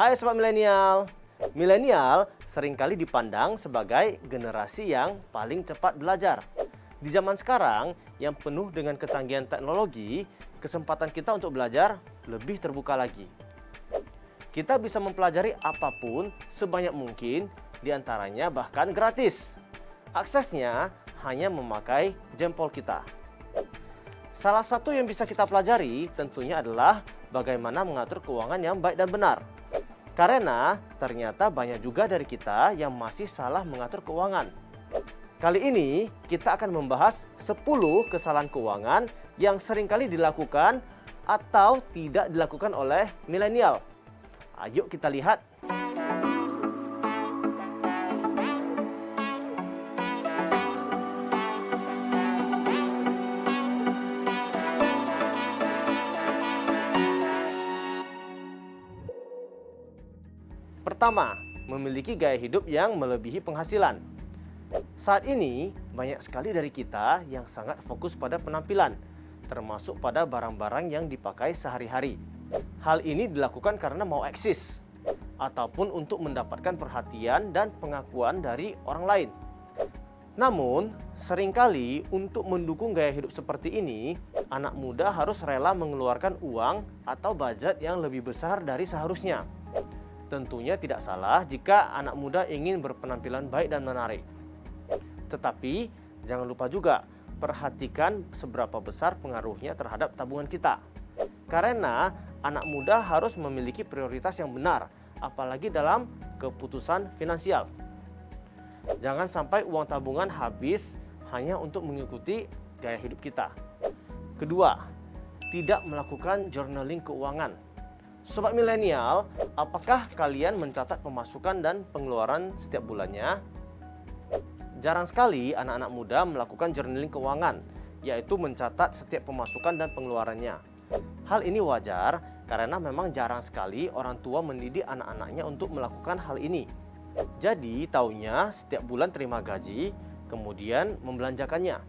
Hai Sobat Milenial. Milenial seringkali dipandang sebagai generasi yang paling cepat belajar. Di zaman sekarang yang penuh dengan kecanggihan teknologi, kesempatan kita untuk belajar lebih terbuka lagi. Kita bisa mempelajari apapun sebanyak mungkin, diantaranya bahkan gratis. Aksesnya hanya memakai jempol kita. Salah satu yang bisa kita pelajari tentunya adalah bagaimana mengatur keuangan yang baik dan benar. Karena ternyata banyak juga dari kita yang masih salah mengatur keuangan. Kali ini kita akan membahas 10 kesalahan keuangan yang seringkali dilakukan atau tidak dilakukan oleh milenial. Ayo kita lihat. Pertama, memiliki gaya hidup yang melebihi penghasilan. Saat ini, banyak sekali dari kita yang sangat fokus pada penampilan, termasuk pada barang-barang yang dipakai sehari-hari. Hal ini dilakukan karena mau eksis, ataupun untuk mendapatkan perhatian dan pengakuan dari orang lain. Namun, seringkali untuk mendukung gaya hidup seperti ini, anak muda harus rela mengeluarkan uang atau budget yang lebih besar dari seharusnya. Tentunya tidak salah jika anak muda ingin berpenampilan baik dan menarik. Tetapi, jangan lupa juga perhatikan seberapa besar pengaruhnya terhadap tabungan kita. Karena anak muda harus memiliki prioritas yang benar, apalagi dalam keputusan finansial. Jangan sampai uang tabungan habis hanya untuk mengikuti gaya hidup kita. Kedua, tidak melakukan journaling keuangan. Sobat milenial, apakah kalian mencatat pemasukan dan pengeluaran setiap bulannya? Jarang sekali anak-anak muda melakukan journaling keuangan, yaitu mencatat setiap pemasukan dan pengeluarannya. Hal ini wajar karena memang jarang sekali orang tua mendidik anak-anaknya untuk melakukan hal ini. Jadi, taunya setiap bulan terima gaji, kemudian membelanjakannya.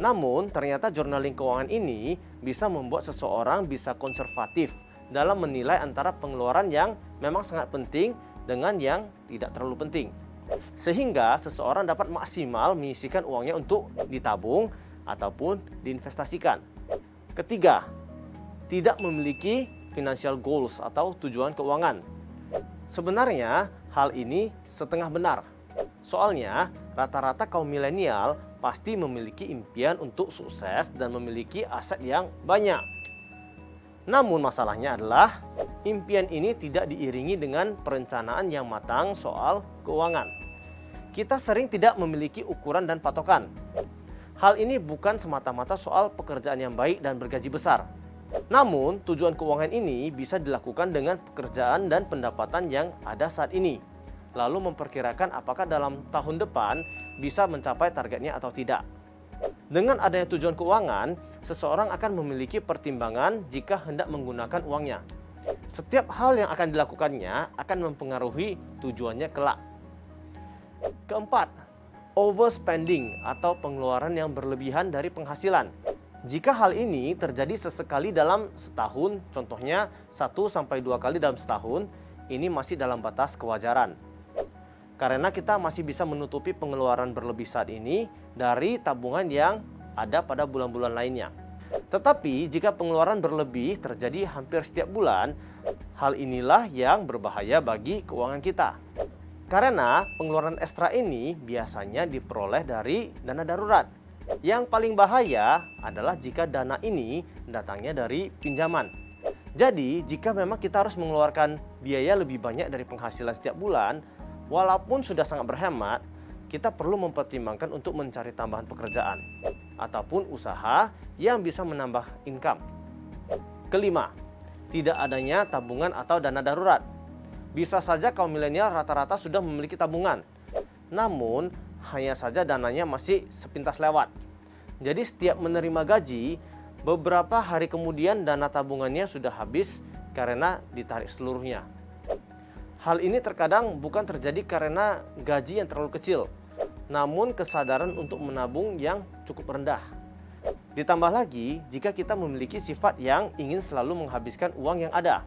Namun, ternyata journaling keuangan ini bisa membuat seseorang bisa konservatif dalam menilai antara pengeluaran yang memang sangat penting dengan yang tidak terlalu penting. Sehingga seseorang dapat maksimal menyisihkan uangnya untuk ditabung ataupun diinvestasikan. Ketiga, tidak memiliki financial goals atau tujuan keuangan. Sebenarnya hal ini setengah benar. Soalnya rata-rata kaum milenial pasti memiliki impian untuk sukses dan memiliki aset yang banyak. Namun masalahnya adalah impian ini tidak diiringi dengan perencanaan yang matang soal keuangan. Kita sering tidak memiliki ukuran dan patokan. Hal ini bukan semata-mata soal pekerjaan yang baik dan bergaji besar. Namun, tujuan keuangan ini bisa dilakukan dengan pekerjaan dan pendapatan yang ada saat ini. Lalu memperkirakan apakah dalam tahun depan bisa mencapai targetnya atau tidak. Dengan adanya tujuan keuangan, seseorang akan memiliki pertimbangan jika hendak menggunakan uangnya. Setiap hal yang akan dilakukannya akan mempengaruhi tujuannya kelak. Keempat, overspending atau pengeluaran yang berlebihan dari penghasilan. Jika hal ini terjadi sesekali dalam setahun, contohnya 1-2 kali dalam setahun, ini masih dalam batas kewajaran. Karena kita masih bisa menutupi pengeluaran berlebih saat ini dari tabungan yang ada pada bulan-bulan lainnya. Tetapi jika pengeluaran berlebih terjadi hampir setiap bulan, hal inilah yang berbahaya bagi keuangan kita. Karena pengeluaran ekstra ini biasanya diperoleh dari dana darurat. Yang paling bahaya adalah jika dana ini datangnya dari pinjaman. Jadi, jika memang kita harus mengeluarkan biaya lebih banyak dari penghasilan setiap bulan, walaupun sudah sangat berhemat, kita perlu mempertimbangkan untuk mencari tambahan pekerjaan ataupun usaha yang bisa menambah income. Kelima, tidak adanya tabungan atau dana darurat. Bisa saja kaum milenial rata-rata sudah memiliki tabungan, namun hanya saja dananya masih sepintas lewat. Jadi setiap menerima gaji, beberapa hari kemudian dana tabungannya sudah habis karena ditarik seluruhnya. Hal ini terkadang bukan terjadi karena gaji yang terlalu kecil, namun kesadaran untuk menabung yang cukup rendah. Ditambah lagi jika kita memiliki sifat yang ingin selalu menghabiskan uang yang ada.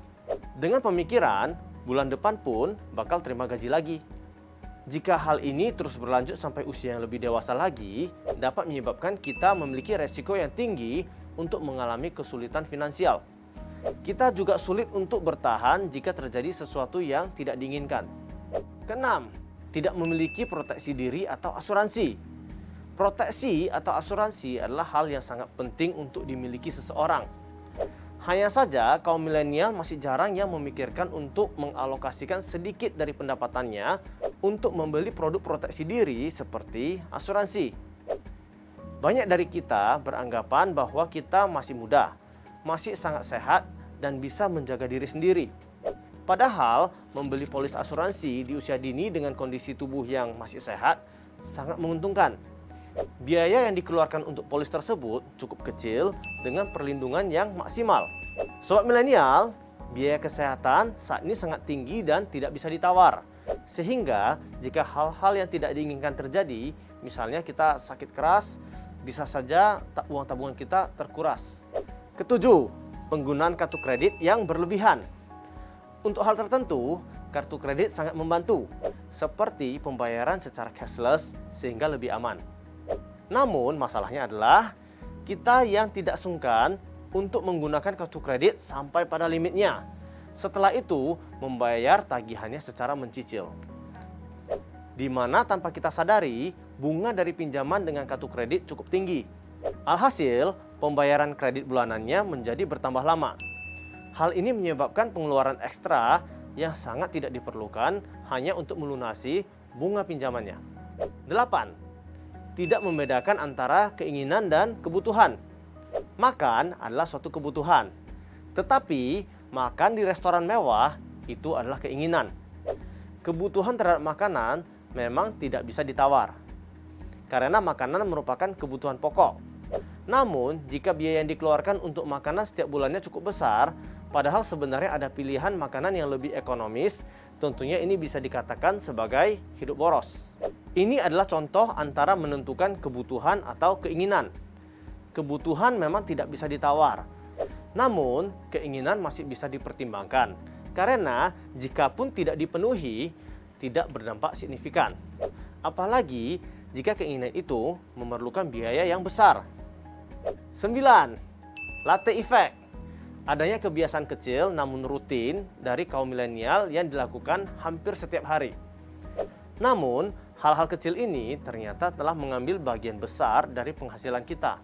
Dengan pemikiran bulan depan pun bakal terima gaji lagi. Jika hal ini terus berlanjut sampai usia yang lebih dewasa lagi, dapat menyebabkan kita memiliki resiko yang tinggi untuk mengalami kesulitan finansial. Kita juga sulit untuk bertahan jika terjadi sesuatu yang tidak diinginkan. Keenam, tidak memiliki proteksi diri atau asuransi. Proteksi atau asuransi adalah hal yang sangat penting untuk dimiliki seseorang. Hanya saja kaum milenial masih jarang yang memikirkan untuk mengalokasikan sedikit dari pendapatannya untuk membeli produk proteksi diri seperti asuransi. Banyak dari kita beranggapan bahwa kita masih muda, masih sangat sehat dan bisa menjaga diri sendiri. Padahal membeli polis asuransi di usia dini dengan kondisi tubuh yang masih sehat sangat menguntungkan. Biaya yang dikeluarkan untuk polis tersebut cukup kecil dengan perlindungan yang maksimal. Sobat milenial, biaya kesehatan saat ini sangat tinggi dan tidak bisa ditawar. Sehingga jika hal-hal yang tidak diinginkan terjadi, misalnya kita sakit keras, bisa saja uang tabungan kita terkuras. Ketujuh, penggunaan kartu kredit yang berlebihan. Untuk hal tertentu, kartu kredit sangat membantu, seperti pembayaran secara cashless sehingga lebih aman. Namun masalahnya adalah kita yang tidak sungkan untuk menggunakan kartu kredit sampai pada limitnya. Setelah itu membayar tagihannya secara mencicil. Di mana tanpa kita sadari, bunga dari pinjaman dengan kartu kredit cukup tinggi. Alhasil, pembayaran kredit bulanannya menjadi bertambah lama. Hal ini menyebabkan pengeluaran ekstra yang sangat tidak diperlukan hanya untuk melunasi bunga pinjamannya. 8. Tidak membedakan antara keinginan dan kebutuhan. Makan adalah suatu kebutuhan, tetapi makan di restoran mewah itu adalah keinginan. Kebutuhan terhadap makanan memang tidak bisa ditawar, karena makanan merupakan kebutuhan pokok. Namun, jika biaya yang dikeluarkan untuk makanan setiap bulannya cukup besar, padahal sebenarnya ada pilihan makanan yang lebih ekonomis, tentunya ini bisa dikatakan sebagai hidup boros. Ini adalah contoh antara menentukan kebutuhan atau keinginan. Kebutuhan memang tidak bisa ditawar, namun keinginan masih bisa dipertimbangkan, karena jikapun tidak dipenuhi, tidak berdampak signifikan. Apalagi jika keinginan itu memerlukan biaya yang besar. 9. Latte effect. Adanya kebiasaan kecil namun rutin dari kaum milenial yang dilakukan hampir setiap hari. Namun, hal-hal kecil ini ternyata telah mengambil bagian besar dari penghasilan kita.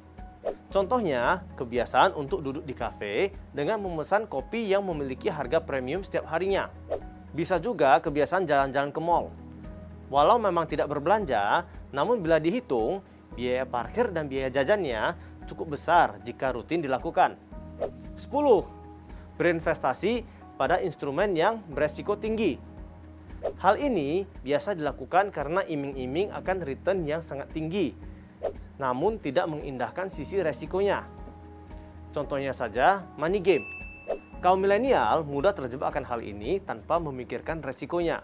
Contohnya, kebiasaan untuk duduk di kafe dengan memesan kopi yang memiliki harga premium setiap harinya. Bisa juga kebiasaan jalan-jalan ke mall. Walau memang tidak berbelanja, namun bila dihitung, biaya parkir dan biaya jajannya cukup besar jika rutin dilakukan. 10. Berinvestasi pada instrumen yang beresiko tinggi. Hal ini biasa dilakukan karena iming-iming akan return yang sangat tinggi, namun tidak mengindahkan sisi resikonya. Contohnya saja money game. Kaum milenial mudah terjebak akan hal ini tanpa memikirkan resikonya.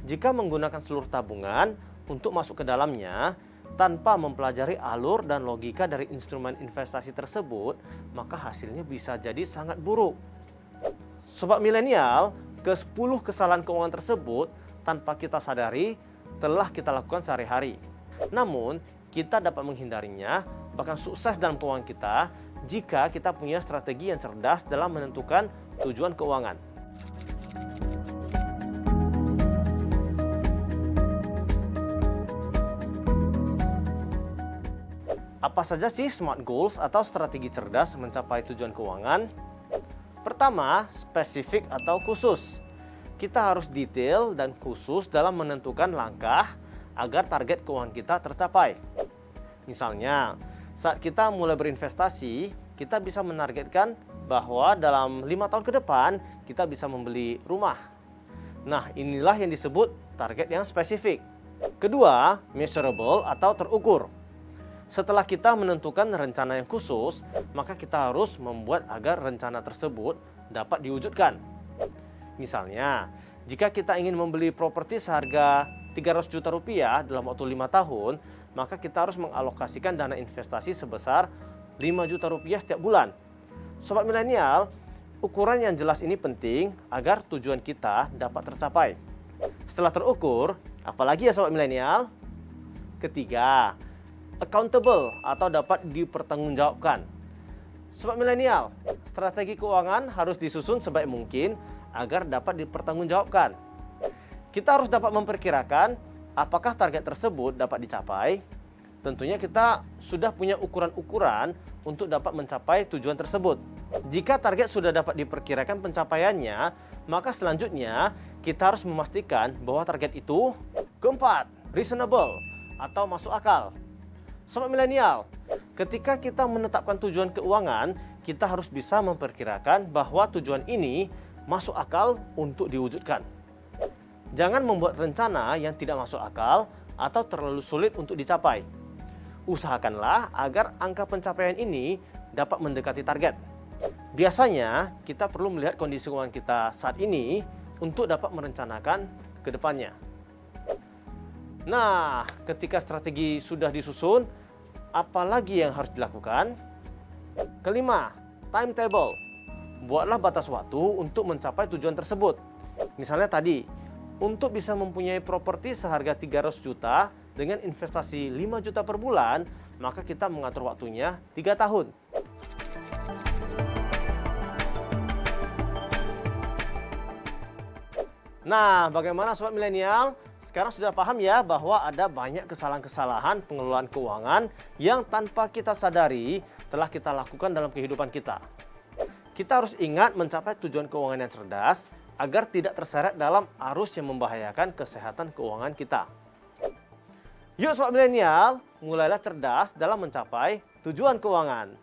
Jika menggunakan seluruh tabungan untuk masuk ke dalamnya, tanpa mempelajari alur dan logika dari instrumen investasi tersebut, maka hasilnya bisa jadi sangat buruk. Sobat milenial, ke-10 kesalahan keuangan tersebut tanpa kita sadari telah kita lakukan sehari-hari. Namun, kita dapat menghindarinya, bahkan sukses dalam keuangan kita jika kita punya strategi yang cerdas dalam menentukan tujuan keuangan. Apa saja sih SMART goals atau strategi cerdas mencapai tujuan keuangan? Pertama, spesifik atau khusus. Kita harus detail dan khusus dalam menentukan langkah agar target keuangan kita tercapai. Misalnya, saat kita mulai berinvestasi, kita bisa menargetkan bahwa dalam 5 tahun ke depan kita bisa membeli rumah. Nah, inilah yang disebut target yang spesifik. Kedua, measurable atau terukur. Setelah kita menentukan rencana yang khusus, maka kita harus membuat agar rencana tersebut dapat diwujudkan. Misalnya, jika kita ingin membeli properti seharga 300 juta rupiah dalam waktu 5 tahun, maka kita harus mengalokasikan dana investasi sebesar 5 juta rupiah setiap bulan. Sobat milenial, Ukuran yang jelas ini penting agar tujuan kita dapat tercapai. Setelah terukur, apalagi ya sobat milenial? Ketiga, accountable atau dapat dipertanggungjawabkan. Sobat milenial, strategi keuangan harus disusun sebaik mungkin agar dapat dipertanggungjawabkan. Kita harus dapat memperkirakan apakah target tersebut dapat dicapai. Tentunya kita sudah punya ukuran-ukuran untuk dapat mencapai tujuan tersebut. Jika target sudah dapat diperkirakan pencapaiannya, maka selanjutnya kita harus memastikan bahwa target itu keempat, reasonable atau masuk akal. Sobat milenial, ketika kita menetapkan tujuan keuangan, kita harus bisa memperkirakan bahwa tujuan ini masuk akal untuk diwujudkan. Jangan membuat rencana yang tidak masuk akal atau terlalu sulit untuk dicapai. Usahakanlah agar angka pencapaian ini dapat mendekati target. Biasanya, kita perlu melihat kondisi keuangan kita saat ini untuk dapat merencanakan ke depannya. Nah, ketika strategi sudah disusun, apa lagi yang harus dilakukan? Kelima, timetable. Buatlah batas waktu untuk mencapai tujuan tersebut. Misalnya tadi, untuk bisa mempunyai properti seharga 300 juta dengan investasi 5 juta per bulan, maka kita mengatur waktunya 3 tahun. Nah, bagaimana sobat milenial? Sekarang sudah paham ya bahwa ada banyak kesalahan-kesalahan pengelolaan keuangan yang tanpa kita sadari telah kita lakukan dalam kehidupan kita. Kita harus ingat mencapai tujuan keuangan yang cerdas agar tidak terseret dalam arus yang membahayakan kesehatan keuangan kita. Yuk sobat milenial, mulailah cerdas dalam mencapai tujuan keuangan.